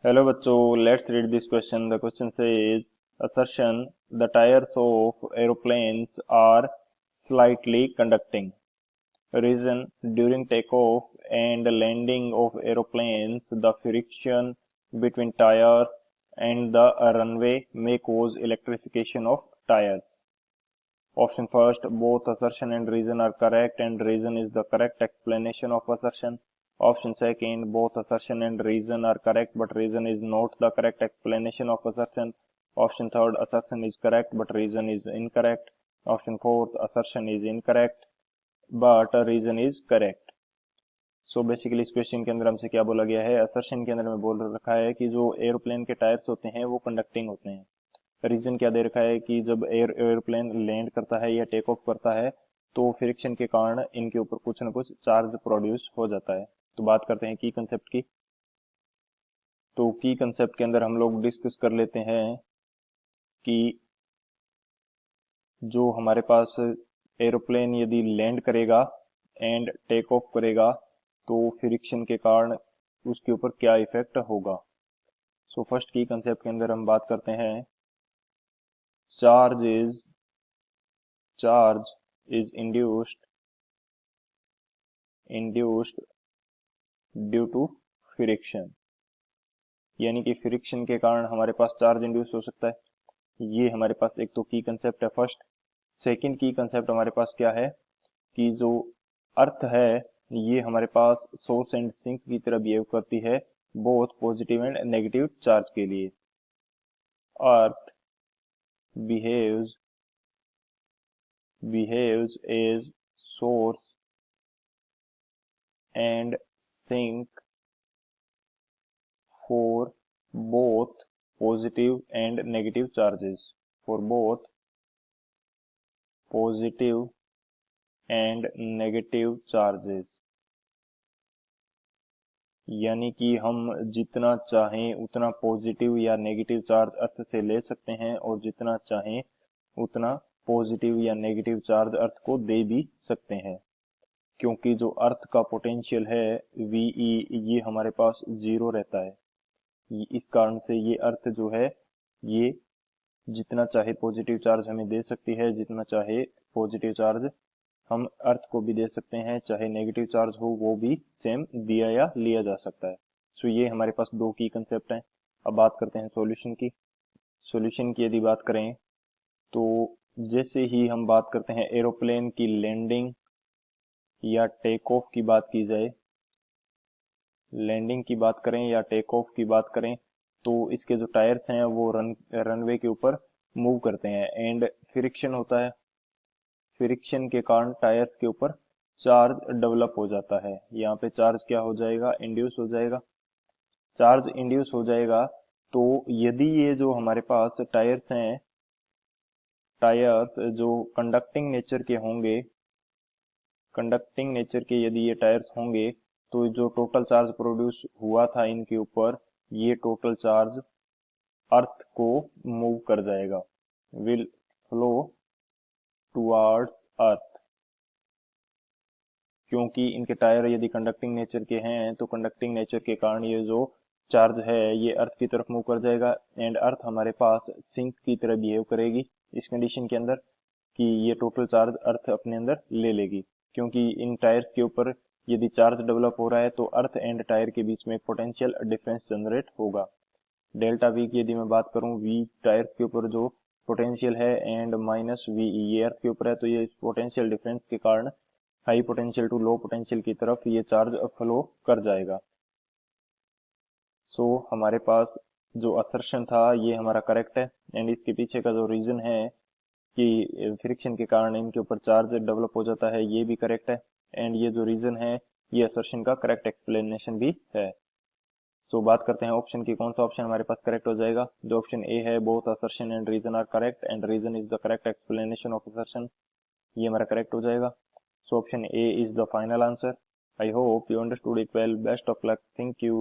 Hello बच्चों, let's read this question. The question says assertion the tires of aeroplanes are slightly conducting. Reason: during takeoff and landing of aeroplanes, the friction between tires and the runway may cause electrification of tires. Option first, both assertion and reason are correct, and reason is the correct explanation of assertion. Option second, both assertion and reason are correct, but reason is not the correct explanation of assertion. Option third, assertion is correct, but reason is incorrect. Option fourth, assertion is incorrect, but reason is correct. So basically इस question के अंदर हमसे क्या बोला गया है, assertion के अंदर में बोल रखा है कि जो एरोप्लेन के टायर्स होते हैं वो कंडक्टिंग होते हैं। रीजन क्या दे रखा है कि जब एरोप्लेन लैंड करता है या टेक ऑफ करता है तो फ्रिक्शन के कारण इनके ऊपर कुछ ना कुछ चार्ज प्रोड्यूस हो जाता है। तो बात करते हैं की कंसेप्ट की। तो की कंसेप्ट के अंदर हम लोग डिस्कस कर लेते हैं कि जो हमारे पास एरोप्लेन यदि लैंड करेगा एंड टेक ऑफ करेगा तो फ्रिक्शन के कारण उसके ऊपर क्या इफेक्ट होगा। सो फर्स्ट की कंसेप्ट के अंदर हम बात करते हैं charge is induced due to friction, यानी कि फ्रिक्शन के कारण हमारे पास चार्ज इंड्यूस हो सकता है। ये हमारे पास एक तो की कंसेप्ट है फर्स्ट। सेकंड की कंसेप्ट हमारे पास क्या है कि जो अर्थ है ये हमारे पास सोर्स एंड सिंक की तरह बिहेव करती है, both positive and negative charge के लिए। अर्थ behaves as source and sink for both positive and negative charges, for both positive and negative charges, यानी कि हम जितना चाहें उतना पॉजिटिव या नेगेटिव चार्ज अर्थ से ले सकते हैं और जितना चाहें उतना पॉजिटिव या नेगेटिव चार्ज अर्थ को दे भी सकते हैं, क्योंकि जो अर्थ का पोटेंशियल है VE ये हमारे पास जीरो रहता है। इस कारण से ये अर्थ जो है ये जितना चाहे पॉजिटिव चार्ज हमें दे सकती है, जितना चाहे पॉजिटिव चार्ज हम अर्थ को भी दे सकते हैं, चाहे नेगेटिव चार्ज हो वो भी सेम दिया या लिया जा सकता है। सो ये हमारे पास दो की कंसेप्ट हैं। अब बात करते हैं सॉल्यूशन की। सॉल्यूशन की यदि बात करें तो जैसे ही हम बात करते हैं एरोप्लेन की लैंडिंग या टेक ऑफ की बात की जाए, लैंडिंग की बात करें या टेक ऑफ की बात करें तो इसके जो टायर्स हैं वो रनवे के ऊपर मूव करते हैं एंड फ्रिक्शन होता है। फ्रिक्शन के कारण टायर्स के ऊपर चार्ज डेवलप हो जाता है। यहाँ पे चार्ज क्या हो जाएगा, इंड्यूस हो जाएगा। चार्ज इंड्यूस हो जाएगा तो यदि ये जो हमारे पास टायर्स हैं, टायर्स जो कंडक्टिंग नेचर के होंगे, कंडक्टिंग नेचर के यदि ये टायर्स होंगे तो जो टोटल चार्ज प्रोड्यूस हुआ था इनके ऊपर, ये टोटल चार्ज अर्थ को मूव कर जाएगा, विल फ्लो टुवर्ड्स अर्थ। क्योंकि इनके टायर यदि कंडक्टिंग नेचर के हैं तो कंडक्टिंग नेचर के कारण ये जो चार्ज है ये अर्थ की तरफ मूव कर जाएगा एंड अर्थ हमारे पास सिंक की तरह बिहेव करेगी इस कंडीशन के अंदर कि ये टोटल चार्ज अर्थ अपने अंदर ले लेगी। क्योंकि इन टायर्स के ऊपर यदि चार्ज डेवलप हो रहा है तो अर्थ एंड टायर के बीच में पोटेंशियल डिफरेंस जनरेट होगा। डेल्टा वी की यदि मैं बात करूं, वी टायर्स के ऊपर जो पोटेंशियल है एंड माइनस वी ये अर्थ के ऊपर है, तो ये पोटेंशियल डिफरेंस के कारण high potential to low potential की तरफ ये चार्ज फ्लो कर जाएगा। सो हमारे पास जो असर्शन था ये हमारा करेक्ट है एंड इसके पीछे का जो रीजन है कि फ्रिक्शन के कारण इनके ऊपर चार्ज डेवलप हो जाता है ये भी करेक्ट है एंड ये जो रीजन है ये असर्शन का करेक्ट एक्सप्लेनेशन भी है। सो बात करते हैं ऑप्शन की, कौन सा ऑप्शन हमारे पास करेक्ट हो जाएगा। जो ऑप्शन ए है, both assertion and reason are correct and reason is the correct explanation of assertion, ये हमारा करेक्ट हो जाएगा। So option A is the final answer. I hope you understood it well. Best of luck. Thank you.